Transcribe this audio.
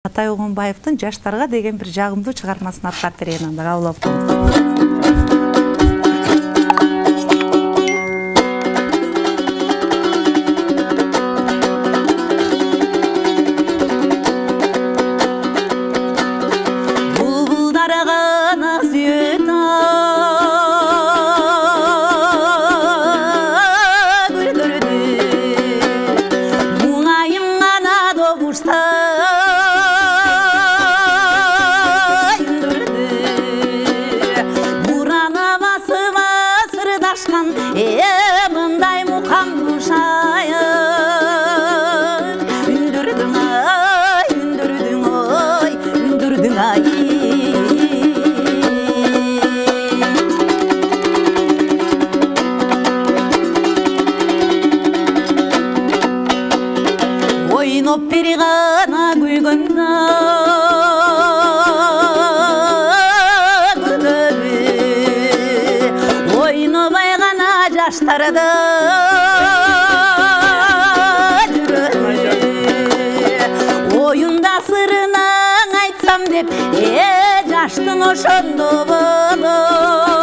Атай Огонбаевдин жаштарга деген бир жагымдуу чыгармасын аткарып берген анда кабыл алып коңуз. Мындай мукам ушайын үндүрдүң ай ойноп бери гана күлгөндө ойнобай гана жаштарды оюнда сырынан айтсам деп жаштын ошондо боло